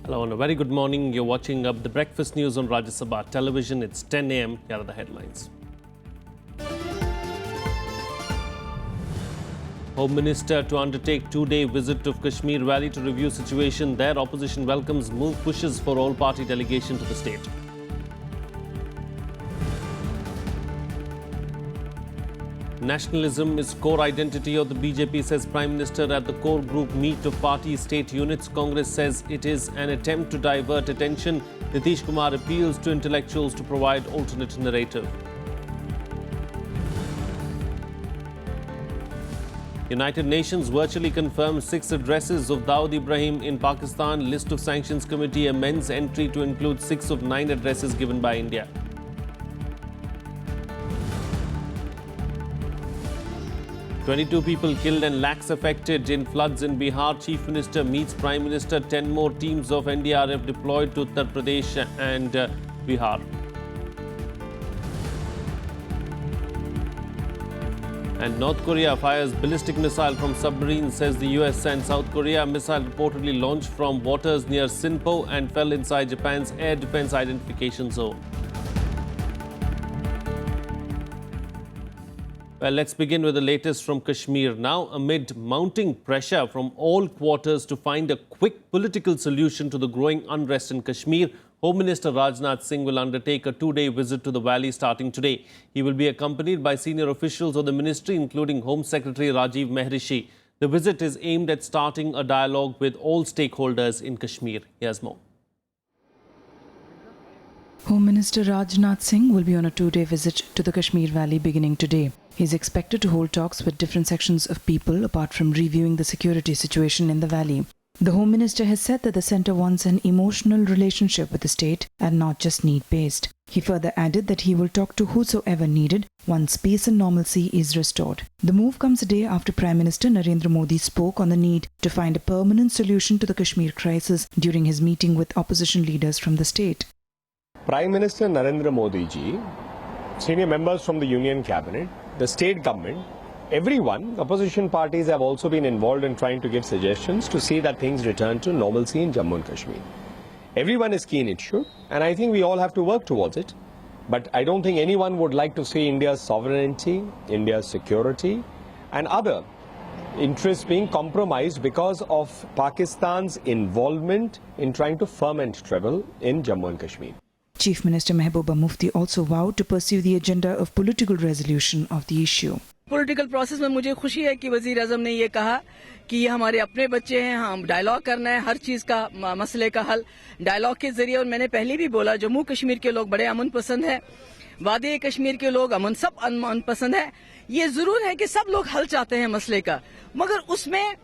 Hello and a very good morning. You're watching up the breakfast news on Rajya Sabha television. It's 10 a.m. Here are the headlines. Home Minister to undertake two-day visit to Kashmir Valley to review situation there. Opposition welcomes move pushes for all-party delegation to the state. Nationalism is core identity of the BJP, says Prime Minister at the core group meet of party state units. Congress says it is an attempt to divert attention. Nitish Kumar appeals to intellectuals to provide alternate narrative. United Nations virtually confirms 6 addresses of Dawood Ibrahim in Pakistan. List of Sanctions Committee amends entry to include 6 of 9 addresses given by India. "22 people killed and lakhs affected in floods in Bihar. Chief Minister meets Prime Minister. 10 more teams of NDRF deployed to Uttar Pradesh and Bihar. And North Korea fires ballistic missile from submarine, says the US and South Korea. Missile reportedly launched from waters near Sinpo and fell inside Japan's air defense identification zone. Well, let's begin with the latest from Kashmir. Now, amid mounting pressure from all quarters to find a quick political solution to the growing unrest in Kashmir, Home Minister Rajnath Singh will undertake a two-day visit to the valley starting today. He will be accompanied by senior officials of the ministry, including Home Secretary Rajiv Mehrishi. The visit is aimed at starting a dialogue with all stakeholders in Kashmir. Here's more. Home Minister Rajnath Singh will be on a two-day visit to the Kashmir Valley beginning today. He is expected to hold talks with different sections of people apart from reviewing the security situation in the valley. The Home Minister has said that the centre wants an emotional relationship with the state and not just need-based. He further added that he will talk to whosoever needed once peace and normalcy is restored. The move comes a day after Prime Minister Narendra Modi spoke on the need to find a permanent solution to the Kashmir crisis during his meeting with opposition leaders from the state. Prime Minister Narendra Modi ji, senior members from the Union Cabinet, the state government, everyone, opposition parties have also been involved in trying to give suggestions to see that things return to normalcy in Jammu and Kashmir. Everyone is keen it should, and I think we all have to work towards it. But I don't think anyone would like to see India's sovereignty, India's security, and other interests being compromised because of Pakistan's involvement in trying to ferment trouble in Jammu and Kashmir. Chief Minister Mehbooba Mufti also vowed to pursue the agenda of political resolution of the issue. Political process में मुझे खुशी है कि वजीर आजम ने ये कहा कि ये हमारे अपने बच्चे हैं, हम डायलॉग करना है, हर चीज का मसले का हल डायलॉग के जरिए। और मैंने पहले भी बोला, जम्मू कश्मीर के लोग बड़े अमन पसंद हैं, वादी कश्मीर के लोग सब अमन पसंद है। ये जरूर है कि सब लोग हल चाहते हैं मसले का, मगर उसमें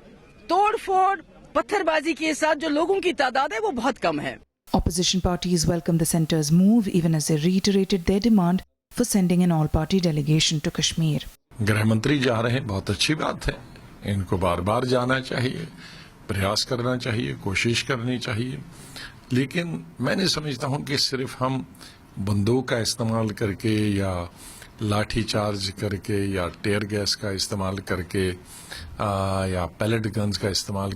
तोड़ फोड़ पत्थरबाजी के साथ जो लोगों की तादाद है वो बहुत कम है। Opposition parties welcomed the centre's move even as they reiterated their demand for sending an all-party delegation to Kashmir. गृह मंत्री जा रहे हैं, बहुत अच्छी बात है। इनको बार बार जाना चाहिए, प्रयास करना चाहिए, कोशिश करनी चाहिए। लेकिन मैं नहीं समझता हूं कि सिर्फ हम बंदूक का इस्तेमाल करके या लाठी चार्ज करके या टेयर गैस का इस्तेमाल करके या पैलेट गन्स का इस्तेमाल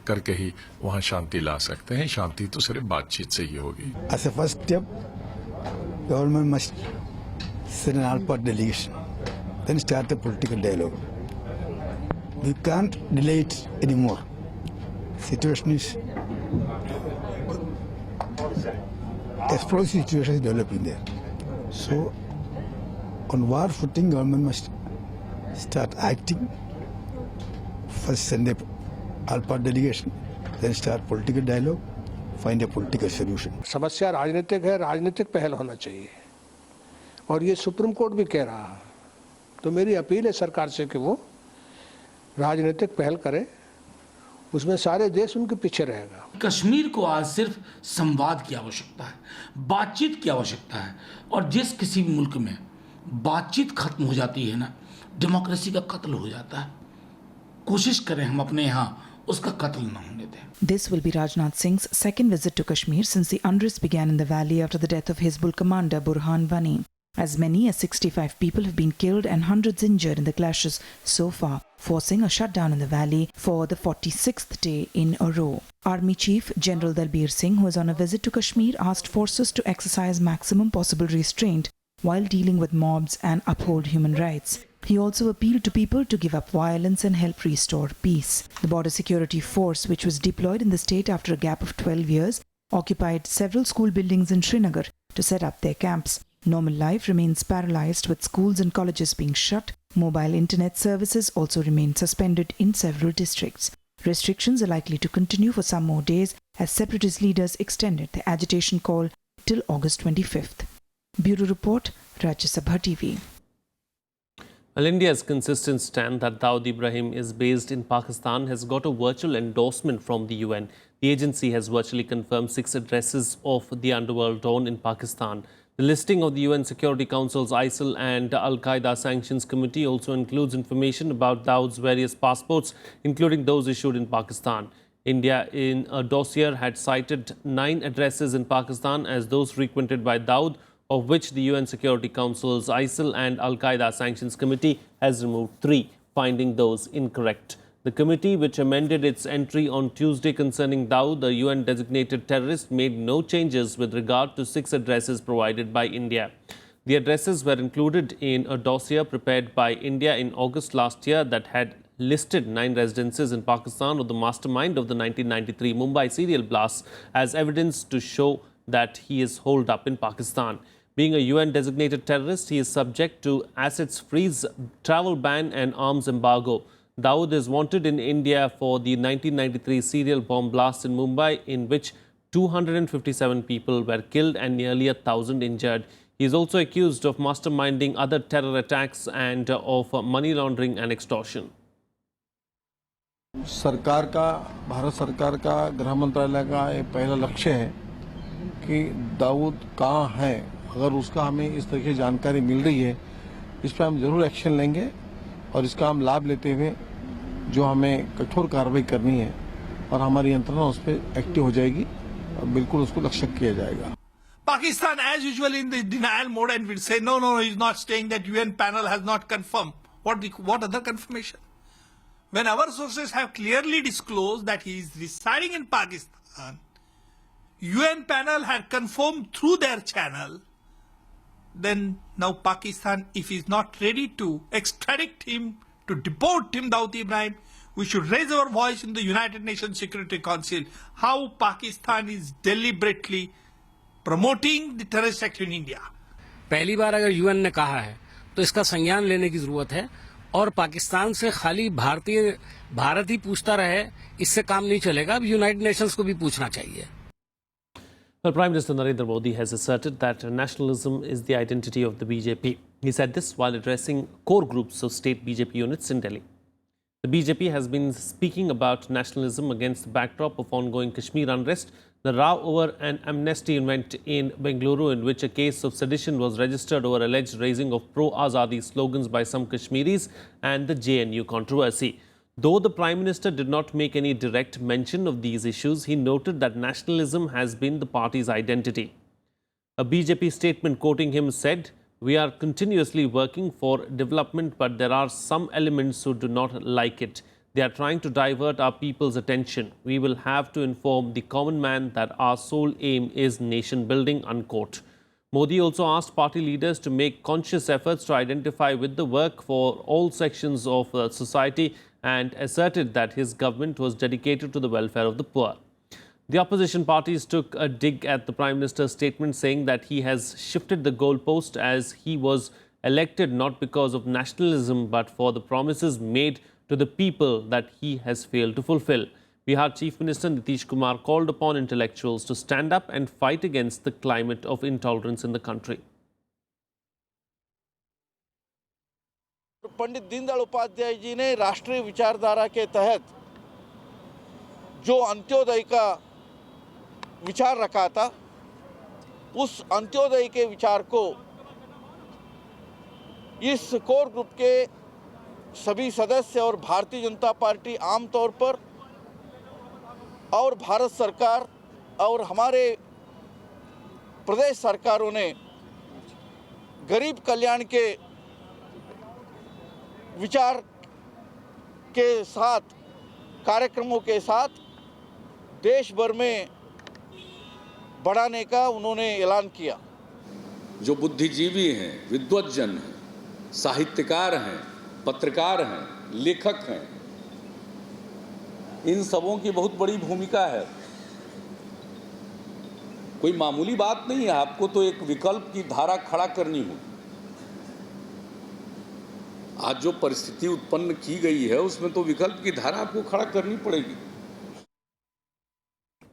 करके ही वहां शांति ला सकते हैं। शांति तो सिर्फ बातचीत से ही होगी। As a first step, government must send an all-party delegation, then start a political dialogue. We can't delay it anymore. Situation is explosive situation is developing there. So, on war footing, government must start acting. First send a all-party delegation, then start political dialogue, find a political solution. समस्या राजनीतिक है, राजनीतिक पहल होना चाहिए और ये supreme court भी कह रहा है। तो मेरी अपील है सरकार से कि वो राजनीतिक पहल करे, उसमें सारे देश उनके पीछे रहेगा। कश्मीर को आज सिर्फ संवाद की आवश्यकता है, बातचीत की आवश्यकता है। और जिस किसी भी मुल्क में बातचीत खत्म हो जाती है ना, डेमोक्रेसी का कत्ल हो जाता है। कोशिश करें हम अपने यहाँ उसका कत्ल न होने दें। This will be Rajnath Singh's second visit to Kashmir since the unrest began in the valley after the death of Hizbul commander Burhan Wani. As many as 65 people have been killed and hundreds injured in the clashes so far. forcing a shutdown in the valley for the 46th day in a row. Army Chief General Dalbir Singh, who is on a visit to Kashmir, asked forces to exercise maximum possible restraint while dealing with mobs and uphold human rights. He also appealed to people to give up violence and help restore peace. The Border Security Force, which was deployed in the state after a gap of 12 years, occupied several school buildings in Srinagar to set up their camps. Normal life remains paralyzed with schools and colleges being shut. Mobile internet services also remain suspended in several districts. Restrictions are likely to continue for some more days as separatist leaders extended their agitation call till August 25th. Bureau Report, Rajya Sabha TV. Well, India's consistent stand that Dawood Ibrahim is based in Pakistan has got a virtual endorsement from the UN. The agency has virtually confirmed 6 addresses of the underworld Dawn in Pakistan. The listing of the UN Security Council's ISIL and Al-Qaeda Sanctions Committee also includes information about Dawood's various passports, including those issued in Pakistan. India, in a dossier, had cited 9 addresses in Pakistan as those frequented by Dawood, of which the UN Security Council's ISIL and Al-Qaeda Sanctions Committee has removed 3, finding those incorrect. The committee, which amended its entry on Tuesday concerning Dawood, the UN-designated terrorist, made no changes with regard to 6 addresses provided by India. The addresses were included in a dossier prepared by India in August last year that had listed 9 residences in Pakistan of the mastermind of the 1993 Mumbai serial blasts as evidence to show that he is holed up in Pakistan. Being a UN-designated terrorist, he is subject to assets freeze, travel ban and arms embargo. Dawood is wanted in India for the 1993 serial bomb blast in Mumbai, in which 257 people were killed and nearly 1,000 injured. He is also accused of masterminding other terror attacks and of money laundering and extortion. सरकार का, भारत सरकार का, गृह मंत्रालय का ये पहला लक्ष्य है कि दाऊद कहाँ है। अगर उसका हमें इस तरह की जानकारी मिल रही है, इस पर हम जरूर एक्शन लेंगे और इसका हम लाभ लेते हुए जो हमें कठोर कार्रवाई करनी है और हमारी यंत्रणा उस पर एक्टिव हो जाएगी और बिल्कुल उसको लक्ष्य किया जाएगा। Pakistan, as usual, in the denial mode and will say, no, he's not staying, that UN panel has not confirmed. What other confirmation? When our sources have clearly disclosed that he is residing in Pakistan, UN panel had confirmed through their channel, then now Pakistan, if he is not ready to extradite him, to deport him, Dawood Ibrahim, we should raise our voice in the United Nations Security Council, how Pakistan is deliberately promoting the terrorist act in India. पहली बार अगर UN ने कहा है तो इसका संज्ञान लेने की जरूरत है और पाकिस्तान से खाली भारत ही पूछता रहे, इससे काम नहीं चलेगा। अब यूनाइटेड नेशंस को भी पूछना चाहिए। Well, Prime Minister Narendra Modi has asserted that nationalism is the identity of the BJP. He said this while addressing core groups of state BJP units in Delhi. The BJP has been speaking about nationalism against the backdrop of ongoing Kashmir unrest, the row over an amnesty event in Bengaluru in which a case of sedition was registered over alleged raising of pro-Azadi slogans by some Kashmiris, and the JNU controversy. Though the Prime Minister did not make any direct mention of these issues, he noted that nationalism has been the party's identity. A BJP statement quoting him said, "We are continuously working for development, but there are some elements who do not like it. They are trying to divert our people's attention. We will have to inform the common man that our sole aim is nation building," unquote. Modi also asked party leaders to make conscious efforts to identify with the work for all sections of society and asserted that his government was dedicated to the welfare of the poor. The opposition parties took a dig at the Prime Minister's statement, saying that he has shifted the goalpost as he was elected not because of nationalism but for the promises made to the people that he has failed to fulfill. Bihar Chief Minister Nitish Kumar called upon intellectuals to stand up and fight against the climate of intolerance in the country. Pandit Deendayal Upadhyay ji ने राष्ट्रीय विचारधारा के तहत जो अंत्योदय का विचार रखा था, उस अंत्योदय के विचार को इस कोर ग्रुप के सभी सदस्य और भारतीय जनता पार्टी आमतौर पर और भारत सरकार और हमारे प्रदेश सरकारों ने गरीब कल्याण के विचार के साथ कार्यक्रमों के साथ देश भर में बढ़ाने का उन्होंने ऐलान किया। जो बुद्धिजीवी हैं, विद्वज्जन हैं, साहित्यकार हैं, पत्रकार हैं, लेखक हैं, इन सबों की बहुत बड़ी भूमिका है। कोई मामूली बात नहीं है, आपको तो एक विकल्प की धारा खड़ा करनी होगी। आज जो परिस्थिति उत्पन्न की गई है उसमें तो विकल्प की धारा आपको खड़ा करनी पड़ेगी।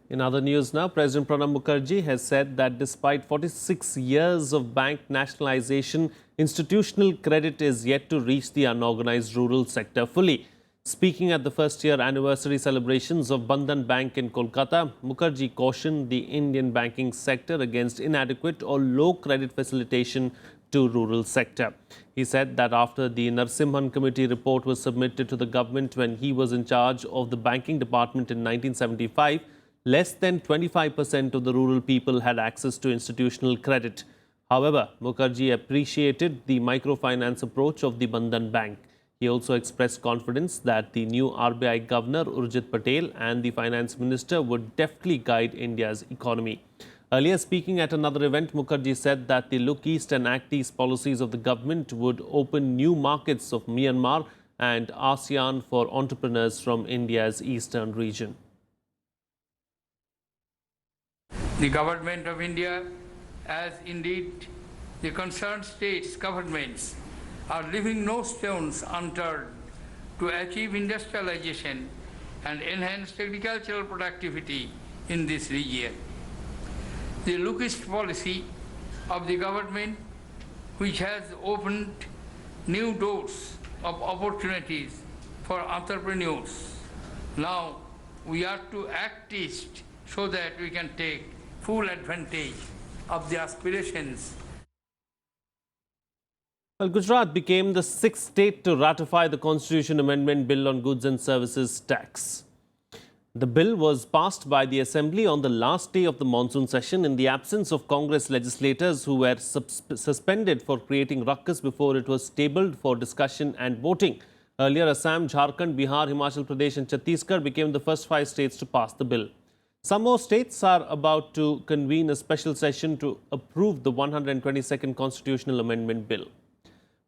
In other news now, President Pranab Mukherjee has said that despite 46 years of bank nationalization, institutional credit is yet to reach the unorganized rural sector fully. Speaking at the first-year anniversary celebrations of Bandhan Bank in Kolkata, Mukherjee cautioned the Indian banking sector against inadequate or low credit facilitation to rural sector. He said that after the Narsimhan Committee report was submitted to the government when he was in charge of the banking department in 1975, less than 25% of the rural people had access to institutional credit. However, Mukherjee appreciated the microfinance approach of the Bandhan Bank. He also expressed confidence that the new RBI Governor Urjit Patel and the Finance Minister would deftly guide India's economy. Earlier, speaking at another event, Mukherjee said that the Look East and Act East policies of the government would open new markets of Myanmar and ASEAN for entrepreneurs from India's eastern region. The government of India, as indeed the concerned states' governments, are leaving no stones unturned to achieve industrialization and enhance agricultural productivity in this region. The Look East policy of the government, which has opened new doors of opportunities for entrepreneurs. Now we are to act east so that we can take full advantage of the aspirations. Well, Gujarat became the sixth state to ratify the Constitution Amendment Bill on Goods and Services Tax. The bill was passed by the Assembly on the last day of the monsoon session in the absence of Congress legislators who were suspended for creating ruckus before it was tabled for discussion and voting. Earlier, Assam, Jharkhand, Bihar, Himachal Pradesh and Chhattisgarh became the first 5 states to pass the bill. Some more states are about to convene a special session to approve the 122nd Constitutional Amendment Bill.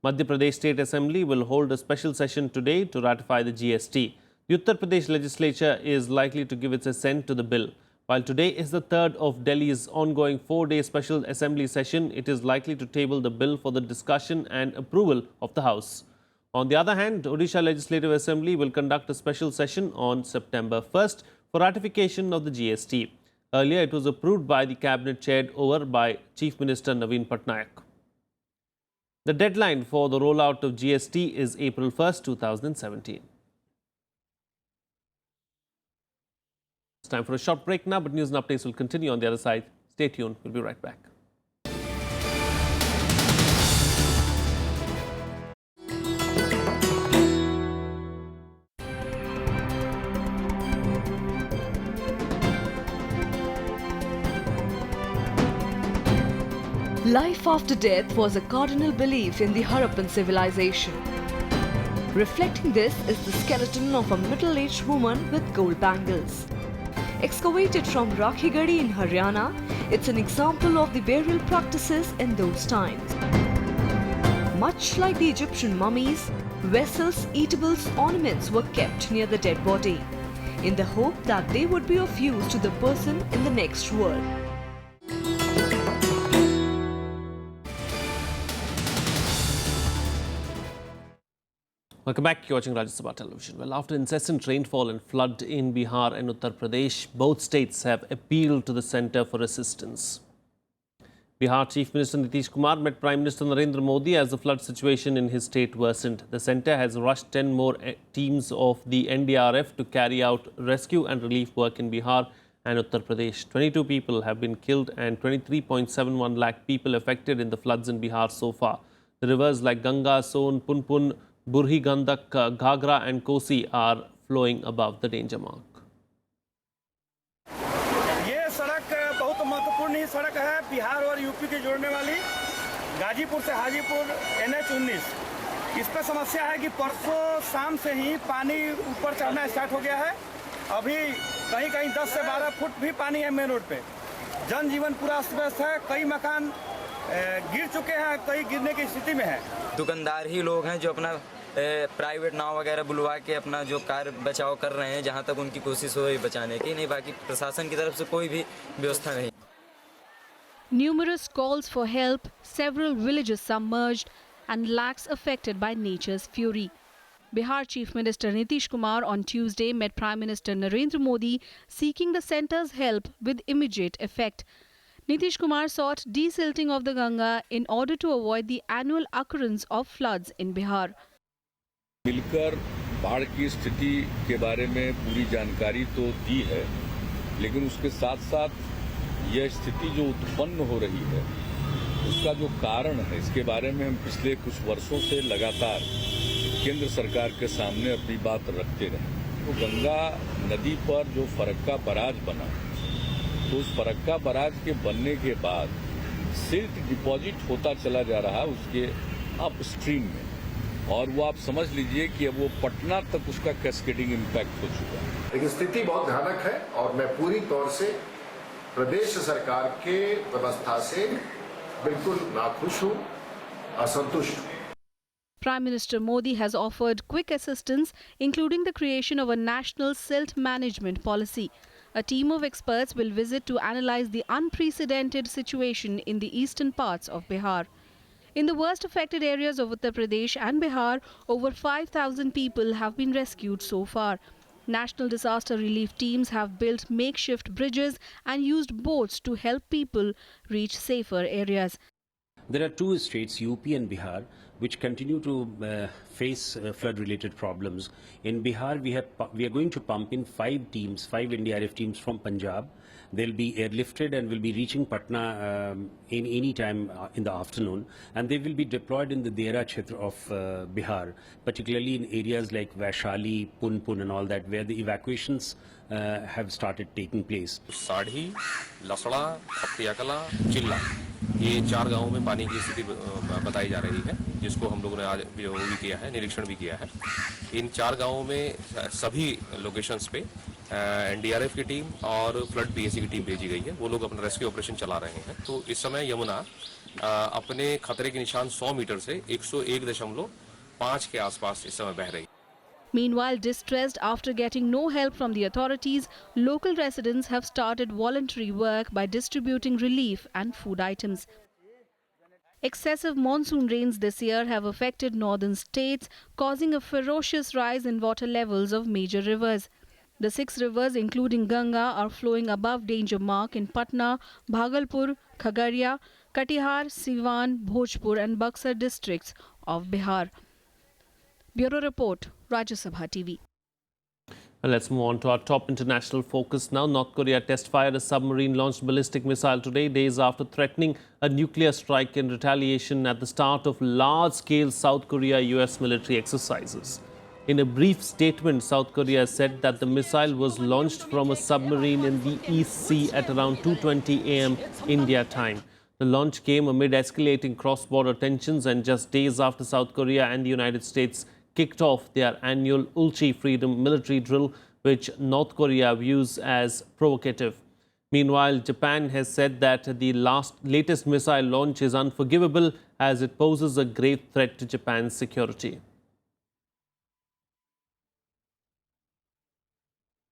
Madhya Pradesh State Assembly will hold a special session today to ratify the GST. The Uttar Pradesh legislature is likely to give its assent to the bill. While today is the third of Delhi's ongoing 4-day special assembly session, it is likely to table the bill for the discussion and approval of the House. On the other hand, Odisha Legislative Assembly will conduct a special session on September 1st for ratification of the GST. Earlier, it was approved by the cabinet chaired over by Chief Minister Naveen Patnaik. The deadline for the rollout of GST is April 1st, 2017. It's time for a short break now, but news and updates will continue on the other side. Stay tuned. We'll be right back. Life after death was a cardinal belief in the Harappan civilization. Reflecting this is the skeleton of a middle-aged woman with gold bangles. Excavated from Rakhigadi in Haryana, it's an example of the burial practices in those times. Much like the Egyptian mummies, vessels, eatables, ornaments were kept near the dead body, in the hope that they would be of use to the person in the next world. Welcome back. You're watching Rajya Sabha television. Well, after incessant rainfall and flood in Bihar and Uttar Pradesh, both states have appealed to the centre for assistance. Bihar Chief Minister Nitish Kumar met Prime Minister Narendra Modi as the flood situation in his state worsened. The centre has rushed 10 more teams of the NDRF to carry out rescue and relief work in Bihar and Uttar Pradesh. 22 people have been killed and 23.71 lakh people affected in the floods in Bihar so far. The rivers like Ganga, Son, Punpun, Burhi Gandak, Ghagra and Kosi are flowing above the danger mark. ये सड़क बहुत महत्वपूर्ण ही सड़क है बिहार और UP के जोड़ने वाली गाजीपुर से हाजीपुर NH 19 इस पर समस्या है कि परसों शाम से ही पानी ऊपर चढ़ना स्टार्ट हो गया है। अभी कहीं कहीं 10 से 12 फुट भी पानी है मेन रोड पे। जनजीवन पूरा अस्त व्यस्त है, कई मकान गिर चुके हैं, कई गिरने की स्थिति में है। दुकानदार ही लोग हैं जो अपना प्राइवेट नाव वगैरह बुलवा के अपना जो कार्य बचाव कर रहे हैं, जहां तक उनकी कोशिश हो रही बचाने की, नहीं बाकी प्रशासन की तरफ से कोई भी व्यवस्था नहीं। Numerous calls for help, several villages submerged and lakhs affected by nature's fury. Bihar Chief Minister Nitish Kumar on Tuesday met Prime Minister Narendra Modi seeking the centre's help with immediate effect. Nitish Kumar sought desilting of the Ganga in order to avoid the annual occurrence of floods in Bihar. मिलकर बाढ़ की स्थिति के बारे में पूरी जानकारी तो दी है, लेकिन उसके साथ साथ यह स्थिति जो उत्पन्न हो रही है उसका जो कारण है, इसके बारे में हम पिछले कुछ वर्षों से लगातार केंद्र सरकार के सामने अपनी बात रखते रहे। तो गंगा नदी पर जो फरक्का बराज बना, तो उस फरक्का बराज के बनने के बाद सिल्ट डिपॉजिट होता चला जा रहा है उसके अपस्ट्रीम में, और वो आप समझ लीजिए कि अब वो पटना तक उसका कैस्केडिंग इम्पैक्ट हो चुका है। लेकिन स्थिति बहुत भयानक है और मैं पूरी तौर से प्रदेश सरकार के व्यवस्था से बिल्कुल नाखुश हूँ, असंतुष्ट हूँ। Prime Minister Modi has offered quick assistance, including the creation of a national silt management policy. A team of experts will visit to analyze the unprecedented situation in the eastern parts of Bihar. In the worst affected areas of Uttar Pradesh and Bihar, over 5,000 people have been rescued so far. National disaster relief teams have built makeshift bridges and used boats to help people reach safer areas. There are two states, UP and Bihar, which continue to face flood-related problems. In Bihar, we are going to pump in 5 NDRF teams from Punjab. They'll be airlifted and will be reaching Patna in any time in the afternoon, and they will be deployed in the Dera Kshetra of Bihar, particularly in areas like Vaishali, Punpun and all that, where the evacuations have started taking place. साढ़ी, लसड़ा, खप्तियाकला, चिल्ला, ये 4 गांवों में पानी की स्थिति बताई जा रही है, जिसको हम लोगों ने आज भी किया है, निरीक्षण भी किया है। इन 4 गांवों में सभी लोकेशंस पे एनडीआरएफ की टीम और फ्लड पीएसी की टीम भेजी गई है। वो लोग अपना रेस्क्यू ऑपरेशन चला रहे हैं। तो इस समय यमुना अपने खतरे के निशान 100 मीटर से 101.5 के आसपास इस समय बह रही है। Meanwhile, distressed after getting no help from the authorities, local residents have started voluntary work by distributing relief and food items. Excessive monsoon rains this year have affected northern states, causing a ferocious rise in water levels of major rivers. The 6 rivers, including Ganga, are flowing above danger mark in Patna, Bhagalpur, Khagaria, Katihar, Siwan, Bhojpur and Buxar districts of Bihar. Bureau Report, Rajya Sabha TV. And let's move on to our top international focus now. North Korea test-fired a submarine-launched ballistic missile today, days after threatening a nuclear strike in retaliation at the start of large-scale South Korea-US military exercises. In a brief statement, South Korea said that the missile was launched from a submarine in the East Sea at around 2:20 a.m. India time. The launch came amid escalating cross-border tensions and just days after South Korea and the United States kicked off their annual Ulchi Freedom military drill, which North Korea views as provocative. Meanwhile, Japan has said that the latest missile launch is unforgivable as it poses a grave threat to Japan's security.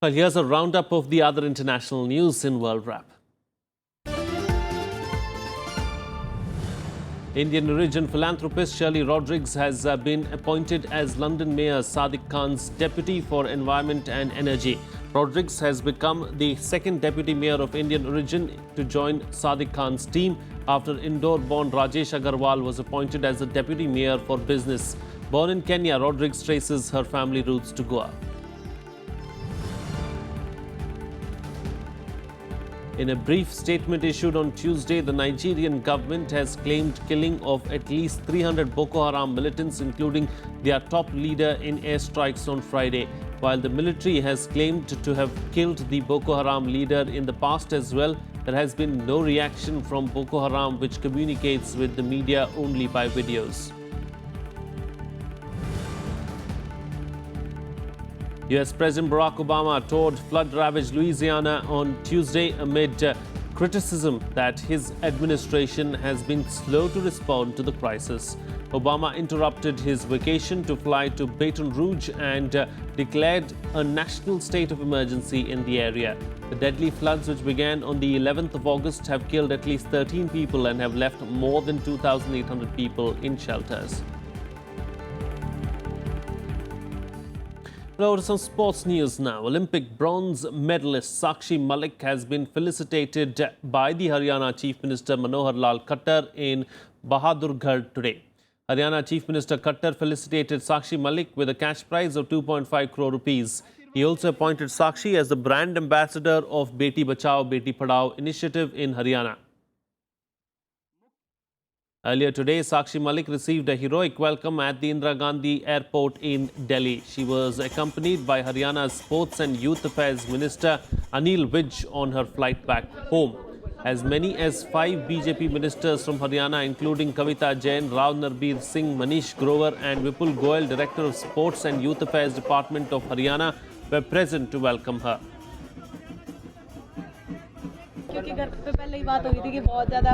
Well, here's a roundup of the other international news in World Wrap. Indian origin philanthropist Shirley Rodrigues has been appointed as London Mayor Sadiq Khan's deputy for environment and energy. Rodrigues has become the second deputy mayor of Indian origin to join Sadiq Khan's team after Indore-born Rajesh Agarwal was appointed as the deputy mayor for business. Born in Kenya, Rodrigues traces her family roots to Goa. In a brief statement issued on Tuesday, the Nigerian government has claimed killing of at least 300 Boko Haram militants, including their top leader, in airstrikes on Friday. While the military has claimed to have killed the Boko Haram leader in the past as well, there has been no reaction from Boko Haram, which communicates with the media only by videos. US President Barack Obama toured flood-ravaged Louisiana on Tuesday amid criticism that his administration has been slow to respond to the crisis. Obama interrupted his vacation to fly to Baton Rouge and declared a national state of emergency in the area. The deadly floods, which began on the 11th of August, have killed at least 13 people and have left more than 2,800 people in shelters. Now to some sports news now. Olympic bronze medalist Sakshi Malik has been felicitated by the Haryana Chief Minister Manohar Lal Khattar in Bahadurgarh today. Haryana Chief Minister Khattar felicitated Sakshi Malik with a cash prize of 2.5 crore rupees. He also appointed Sakshi as the brand ambassador of Beti Bachao Beti Padhao initiative in Haryana. Earlier today, Sakshi Malik received a heroic welcome at the Indira Gandhi Airport in Delhi. She was accompanied by Haryana's Sports and Youth Affairs Minister Anil Vij on her flight back home. As many as 5 BJP ministers from Haryana, including Kavita Jain, Rao Narbir Singh, Manish Grover and Vipul Goyal, Director of Sports and Youth Affairs Department of Haryana, were present to welcome her. क्योंकि घर पे पहले ही बात हो गई थी कि बहुत ज़्यादा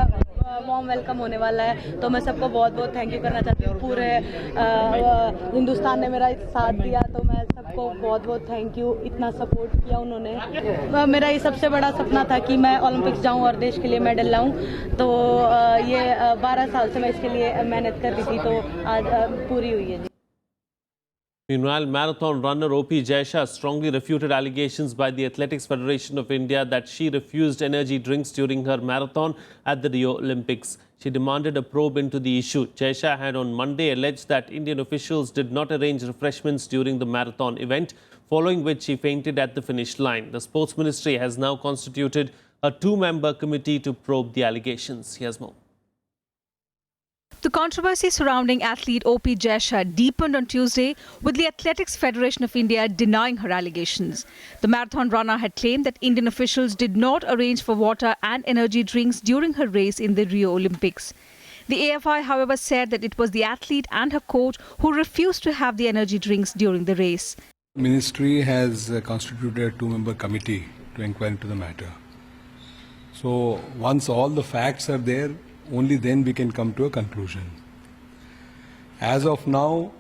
वार्म वेलकम होने वाला है, तो मैं सबको बहुत बहुत थैंक यू करना चाहती हूँ। पूरे हिंदुस्तान ने मेरा साथ दिया, तो मैं सबको बहुत बहुत थैंक यू। इतना सपोर्ट किया उन्होंने। मेरा ये सबसे बड़ा सपना था कि मैं ओलंपिक्स जाऊँ और देश के लिए मेडल लाऊँ, तो ये 12 साल से मैं इसके लिए मेहनत कर रही थी, तो आज पूरी हुई है। Meanwhile, marathon runner O.P. Jaisha strongly refuted allegations by the Athletics Federation of India that she refused energy drinks during her marathon at the Rio Olympics. She demanded a probe into the issue. Jaisha had on Monday alleged that Indian officials did not arrange refreshments during the marathon event, following which she fainted at the finish line. The Sports Ministry has now constituted a 2-member committee to probe the allegations. Here's more. The controversy surrounding athlete O.P. Jaisha deepened on Tuesday, with the Athletics Federation of India denying her allegations. The marathon runner had claimed that Indian officials did not arrange for water and energy drinks during her race in the Rio Olympics. The AFI, however, said that it was the athlete and her coach who refused to have the energy drinks during the race. The Ministry has constituted a 2-member committee to inquire into the matter. So once all the facts are there, only then we can come to a conclusion. As of now,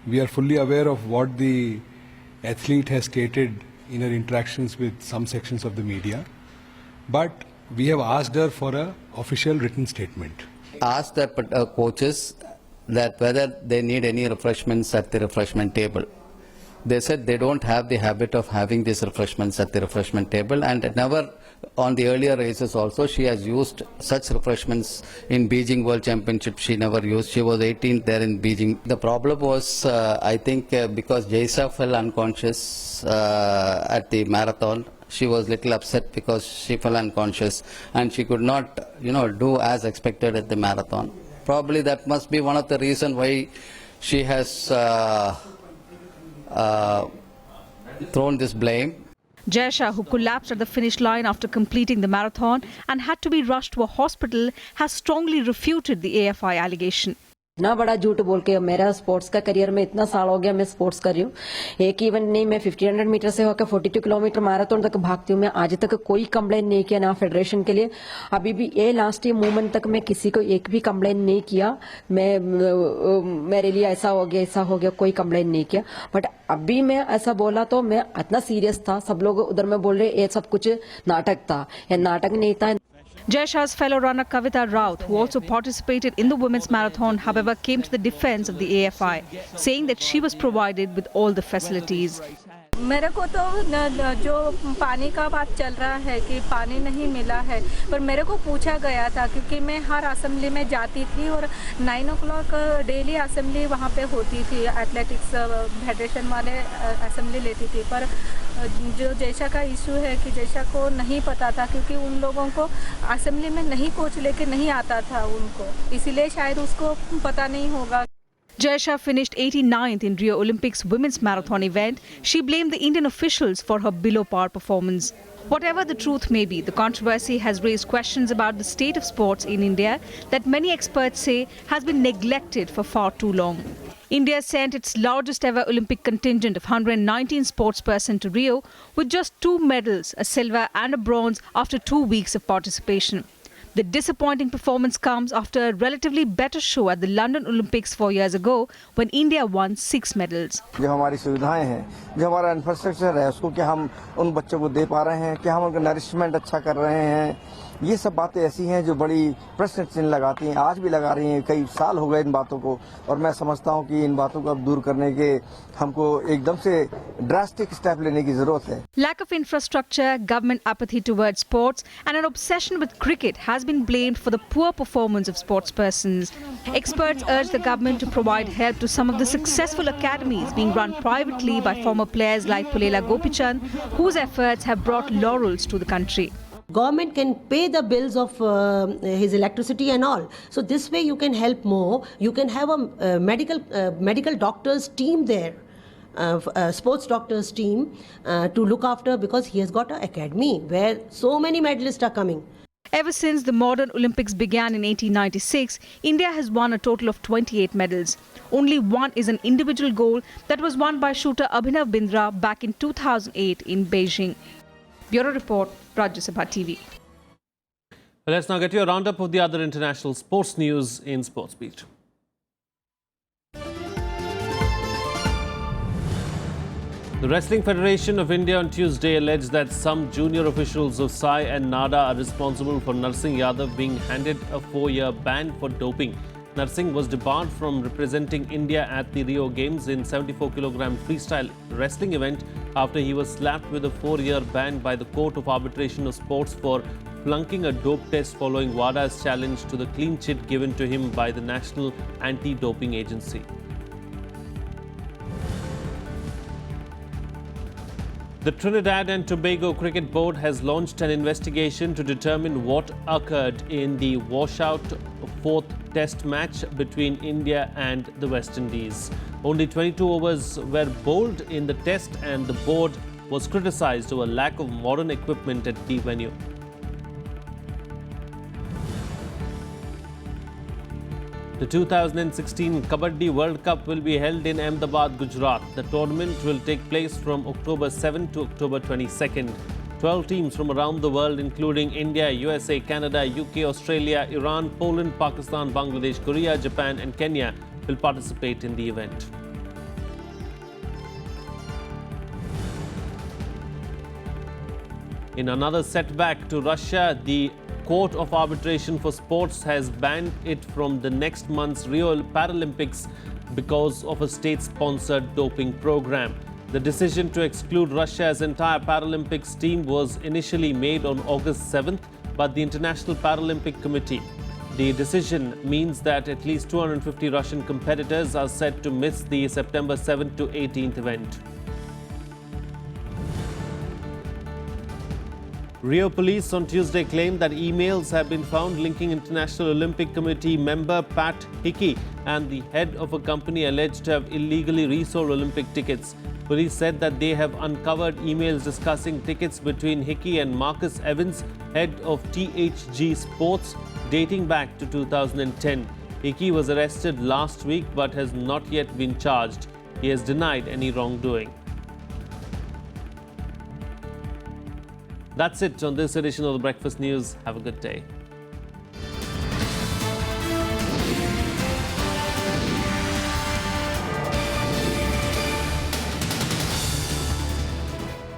we are fully aware of what the athlete has stated in her interactions with some sections of the media, but we have asked her for an official written statement. Ask the coaches that whether they need any refreshments at the refreshment table. They said they don't have the habit of having these refreshments at the refreshment table, and never on the earlier races also she has used such refreshments. In Beijing World Championship she never used. She was 18th there in Beijing. The problem was I think because Jaisha fell unconscious at the marathon. She was little upset because she fell unconscious and she could not, do as expected at the marathon. Probably that must be one of the reasons why she has thrown this blame. Jaisha, who collapsed at the finish line after completing the marathon and had to be rushed to a hospital, has strongly refuted the AFI allegation. इतना बड़ा झूठ बोल के मेरा sports का career में इतना साल हो गया मैं स्पोर्ट्स कर रही हूँ। एक इवेंट नहीं, मैं 1500 मीटर से होकर 42 किलोमीटर मैराथन तक भागती हूँ। मैं आज तक कोई कंप्लेन नहीं किया ना फेडरेशन के लिए। अभी भी ये लास्ट मूवमेंट तक मैं किसी को एक भी कंप्लेन नहीं किया। मेरे लिए ऐसा हो गया कोई कंप्लेन नहीं किया। बट अभी मैं ऐसा बोला तो मैं इतना सीरियस था। सब लोग उधर में बोल रहे ये सब कुछ नाटक था। ये नाटक नहीं था। Jaisha's fellow runner Kavita Raut, who also participated in the women's marathon, however, came to the defense of the AFI, saying that she was provided with all the facilities. मेरे को तो जो पानी का बात चल रहा है कि पानी नहीं मिला है, पर मेरे को पूछा गया था क्योंकि मैं हर असेंबली में जाती थी और 9 o'clock डेली असेंबली वहाँ पे होती थी। एथलेटिक्स फेडरेशन वाले असेंबली लेती थी, पर जो जैशा का इशू है कि जैशा को नहीं पता था क्योंकि उन लोगों को असेंबली में नहीं कोच लेके नहीं आता था उनको, इसीलिए शायद उसको पता नहीं होगा। Jaisha finished 89th in Rio Olympics women's marathon event. She blamed the Indian officials for her below par performance. Whatever the truth may be, the controversy has raised questions about the state of sports in India that many experts say has been neglected for far too long. India sent its largest ever Olympic contingent of 119 sportspersons to Rio with just 2 medals, a silver and a bronze, after 2 weeks of participation. The disappointing performance comes after a relatively better show at the London Olympics 4 years ago when India won 6 medals. जो हमारी सुविधाएं हैं, जो हमारा infrastructure है, उसको क्या हम उन बच्चों को दे पा रहे हैं, क्या हम उनका नरिशमेंट अच्छा कर रहे हैं, ये सब बातें ऐसी हैं जो बड़ी प्रश्न चिन्ह लगाती हैं, आज भी लगा रही हैं। कई साल हो गए इन बातों को, और मैं समझता हूं कि इन बातों को अब दूर करने के हमको एकदम से ड्रास्टिक स्टेप लेने की जरूरत है। Lack of infrastructure, government apathy towards sports and an obsession with cricket has been blamed for the poor performance of sportspersons. Experts urge the government to provide help to some of the successful academies being run privately by former players like Pulela Gopichand, whose efforts have brought laurels to the country. Government can pay the bills of his electricity and all. So this way you can help more. You can have a medical doctors team there, sports doctors team to look after, because he has got an academy where so many medalists are coming. Ever since the modern Olympics began in 1896, India has won a total of 28 medals. Only one is an individual gold that was won by shooter Abhinav Bindra back in 2008 in Beijing. Bureau Report, Rajya Sabha TV. Let's now get you a roundup of the other international sports news in Sports Beat. The Wrestling Federation of India on Tuesday alleged that some junior officials of Sai and NADA are responsible for Narsingh Yadav being handed a 4-year ban for doping. Narsingh was debarred from representing India at the Rio Games in 74kg freestyle wrestling event after he was slapped with a 4-year ban by the Court of Arbitration of Sports for flunking a dope test following WADA's challenge to the clean chit given to him by the National Anti-Doping Agency. The Trinidad and Tobago Cricket Board has launched an investigation to determine what occurred in the washout 4th Test match between India and the West Indies. Only 22 overs were bowled in the test and the board was criticised over lack of modern equipment at the venue. The 2016 Kabaddi World Cup will be held in Ahmedabad, Gujarat. The tournament will take place from October 7 to October 22nd. 12 teams from around the world, including India, USA, Canada, UK, Australia, Iran, Poland, Pakistan, Bangladesh, Korea, Japan and Kenya will participate in the event. In another setback to Russia, the Court of Arbitration for Sports has banned it from the next month's Rio Paralympics because of a state-sponsored doping program. The decision to exclude Russia's entire Paralympics team was initially made on August 7th by the International Paralympic Committee. The decision means that at least 250 Russian competitors are set to miss the September 7th to 18th event. Rio police on Tuesday claimed that emails have been found linking International Olympic Committee member Pat Hickey and the head of a company alleged to have illegally resold Olympic tickets. Police said that they have uncovered emails discussing tickets between Hickey and Marcus Evans, head of THG Sports, dating back to 2010. Hickey was arrested last week but has not yet been charged. He has denied any wrongdoing. That's it on this edition of the Breakfast News. Have a good day.